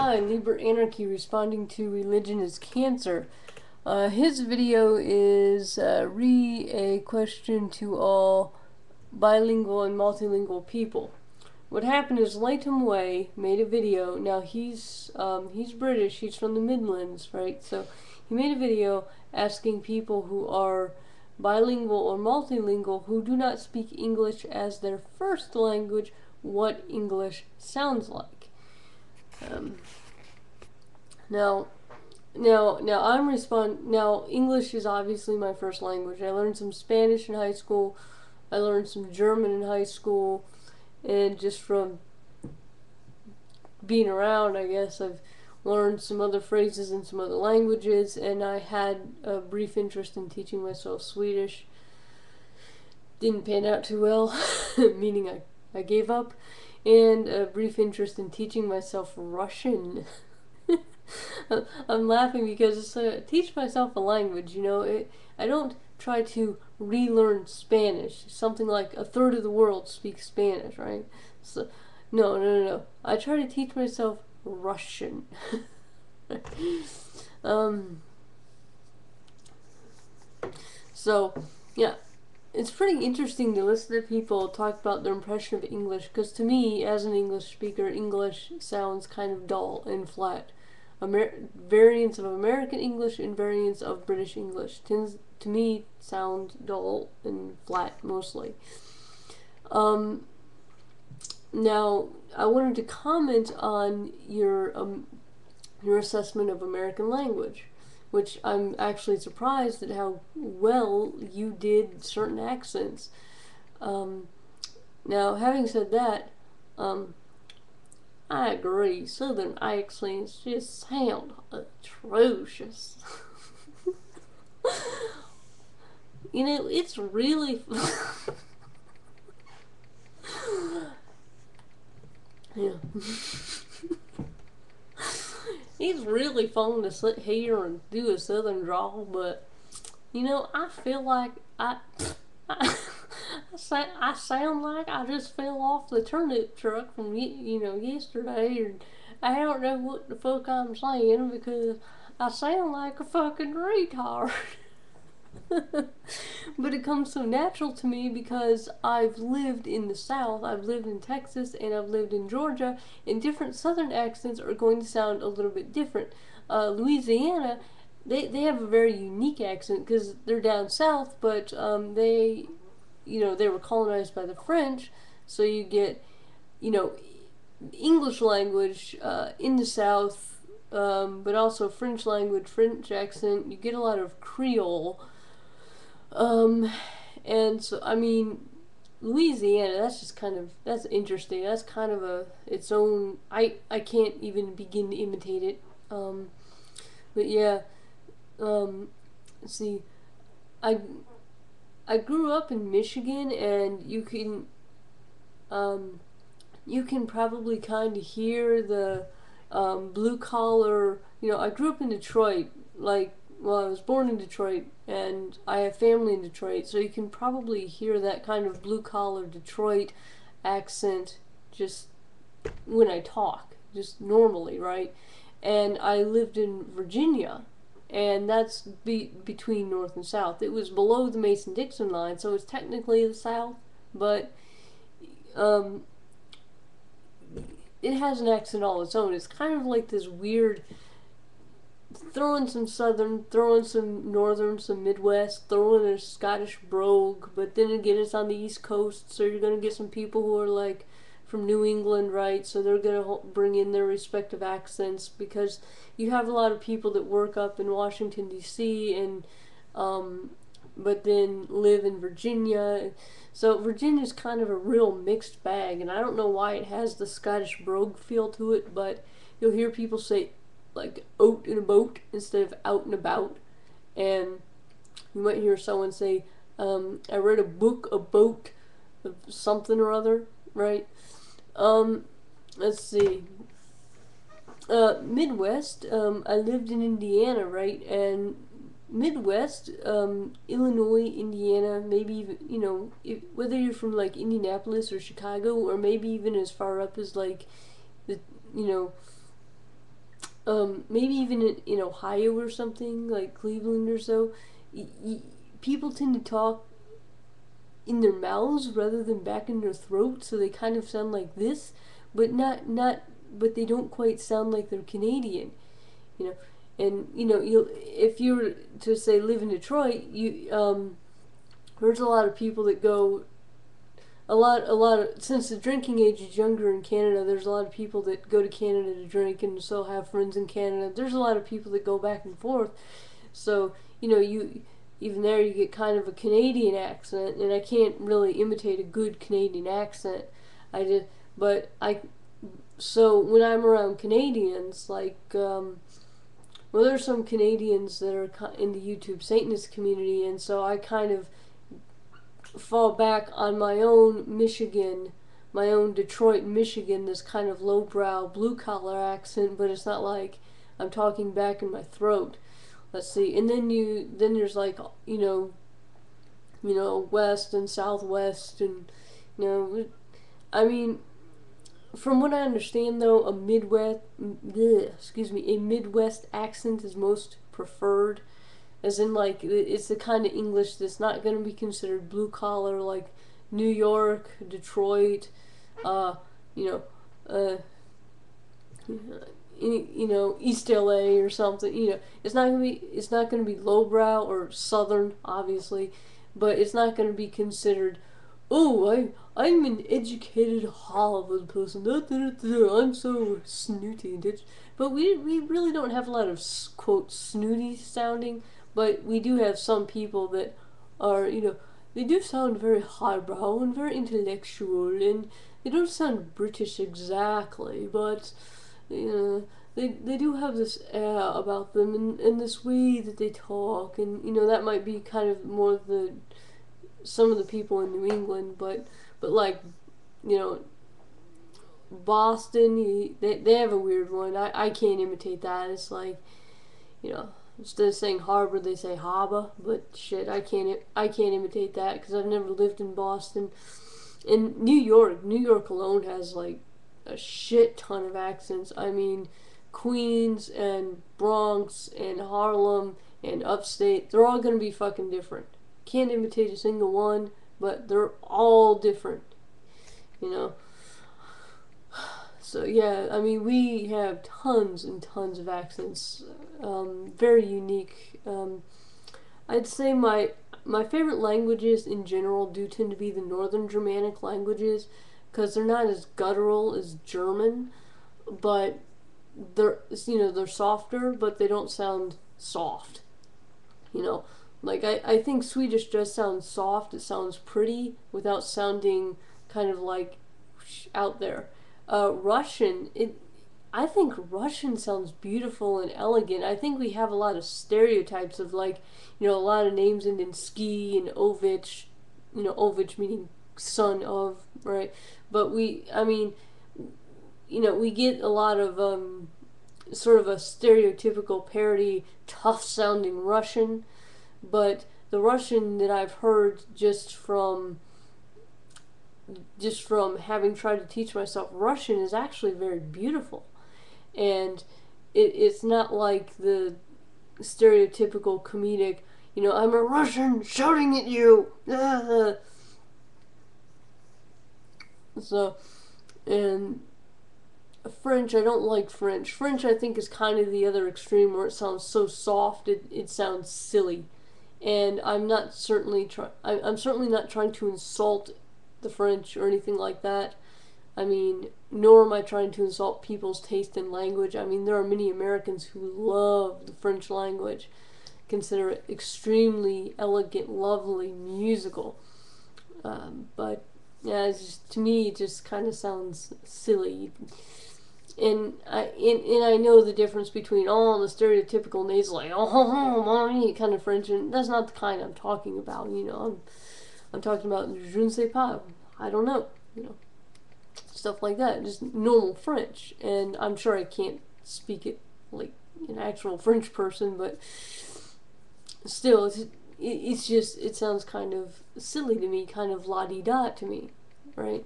Hi, Liber Anarchy responding to religion is cancer. His video is a question to all bilingual and multilingual people. What happened is Latham Way made a video. Now he's British. He's from the Midlands, right? So he made a video asking people who are bilingual or multilingual who do not speak English as their first language what English sounds like. Um, now, now English is obviously my first language. I learned some Spanish in high school. I learned some German in high school, and just from being around, I guess I've learned some other phrases in some other languages, and I had a brief interest in teaching myself Swedish. Didn't pan out too well, meaning I gave up, and a brief interest in teaching myself Russian. I'm laughing because it's teach myself a language, I don't try to relearn Spanish. Something like a third of the world speaks Spanish, right? So, no. I try to teach myself Russian. um, so, yeah. It's pretty interesting to listen to people talk about their impression of English, because to me, as an English speaker, English sounds kind of dull and flat. Variants of American English and variants of British English tends to me sound dull and flat mostly. Now I wanted to comment on your assessment of American language, which I'm actually surprised at how well you did certain accents. Now, having said that, I agree. Southern accents just sound atrocious. It's really. Yeah. It's really fun to sit here and do a southern drawl, but I feel like I sound like I just fell off the turnip truck from yesterday, and I don't know what the fuck I'm saying because I sound like a fucking retard. But it comes so natural to me because I've lived in the South, I've lived in Texas, and I've lived in Georgia, and different Southern accents are going to sound a little bit different. Louisiana, they have a very unique accent because they're down south, but they were colonized by the French, so you get, English language in the South, but also French language, French accent. You get a lot of Creole. And so, Louisiana, that's interesting. That's kind of its own, I can't even begin to imitate it. But yeah, let's see, I, I grew up in Michigan, and you can probably kind of hear the, blue collar, I grew up in Detroit, I was born in Detroit, and I have family in Detroit, so you can probably hear that kind of blue collar Detroit accent just when I talk, just normally, right? And I lived in Virginia, and that's between North and South. It was below the Mason-Dixon line, so it's technically the South, but um, it has an accent all its own. It's kind of like this weird, throwing some Southern, throwing some Northern, some Midwest, throwing a Scottish brogue, but then again it's on the East Coast, so you're gonna get some people who are like from New England, right? So they're gonna bring in their respective accents, because you have a lot of people that work up in Washington D.C. and but then live in Virginia. So Virginia's kind of a real mixed bag, and I don't know why it has the Scottish brogue feel to it, but you'll hear people say like out in a boat instead of out and about, and you might hear someone say, I read a book about something or other, right? Let's see. Midwest, I lived in Indiana, right? And Midwest, Illinois, Indiana, maybe even, whether you're from like Indianapolis or Chicago, or maybe even as far up as like the, you know, maybe even in Ohio or something, like Cleveland or so, people tend to talk in their mouths rather than back in their throat, so they kind of sound like this, but but they don't quite sound like they're Canadian, you know. And you if you were to say live in Detroit, there's a lot of people that go a lot of since the drinking age is younger in Canada. There's a lot of people that go to Canada to drink and so have friends in Canada. There's a lot of people that go back and forth. So you even there you get kind of a Canadian accent, and I can't really imitate a good Canadian accent. I did, but I so when I'm around Canadians, like well, there's some Canadians that are in the YouTube Satanist community, and so I kind of fall back on my own Michigan, my own Detroit, Michigan, this kind of lowbrow blue collar accent, but it's not like I'm talking back in my throat. Let's see, and then there's like west and southwest, and I mean, from what I understand though, a Midwest accent is most preferred, as in like it's the kind of English that's not going to be considered blue collar, like New York, Detroit, you know, uh, East LA or something. It's not gonna be lowbrow or Southern, obviously, but it's not gonna be considered. Oh, I'm an educated Harvard person. Da, da, da, da, I'm so snooty. But we really don't have a lot of quote snooty sounding. But we do have some people that are they do sound very highbrow and very intellectual, and they don't sound British exactly, but they do have this air about them, and this way that they talk, and that might be kind of more some of the people in New England, but like you know Boston, they have a weird one. I can't imitate that. It's like instead of saying harbor, they say harbor, but shit, I can't imitate that because I've never lived in Boston. And New York alone has like a shit ton of accents. I mean, Queens and Bronx and Harlem and upstate, they're all gonna be fucking different. Can't imitate a single one, but they're all different, you know. So yeah, I mean, we have tons and tons of accents, very unique. I'd say my favorite languages in general do tend to be the Northern Germanic languages because they're not as guttural as German, but they're softer, but they don't sound soft. You know, like I think Swedish does sound soft. It sounds pretty without sounding kind of like out there. Russian, I think Russian sounds beautiful and elegant. I think we have a lot of stereotypes of like, a lot of names in ski and Ovich, Ovich meaning son of, right? But I mean, we get a lot of sort of a stereotypical parody, tough sounding Russian, but the Russian that I've heard just from having tried to teach myself Russian is actually very beautiful. And it's not like the stereotypical comedic, I'm a Russian shouting at you. So, and French, I don't like French. French, I think, is kind of the other extreme where it sounds so soft, it sounds silly. And I'm certainly not trying to insult the French or anything like that. I mean, nor am I trying to insult people's taste in language. I mean, there are many Americans who love the French language, consider it extremely elegant, lovely, musical. But yeah, to me, it just kind of sounds silly. And I know the difference between all the stereotypical nasal, like kind of French, and that's not the kind I'm talking about. I'm talking about je ne sais pas, I don't know, stuff like that, just normal French. And I'm sure I can't speak it like an actual French person, but still, it's just, it sounds kind of silly to me, kind of la-di-da to me, right?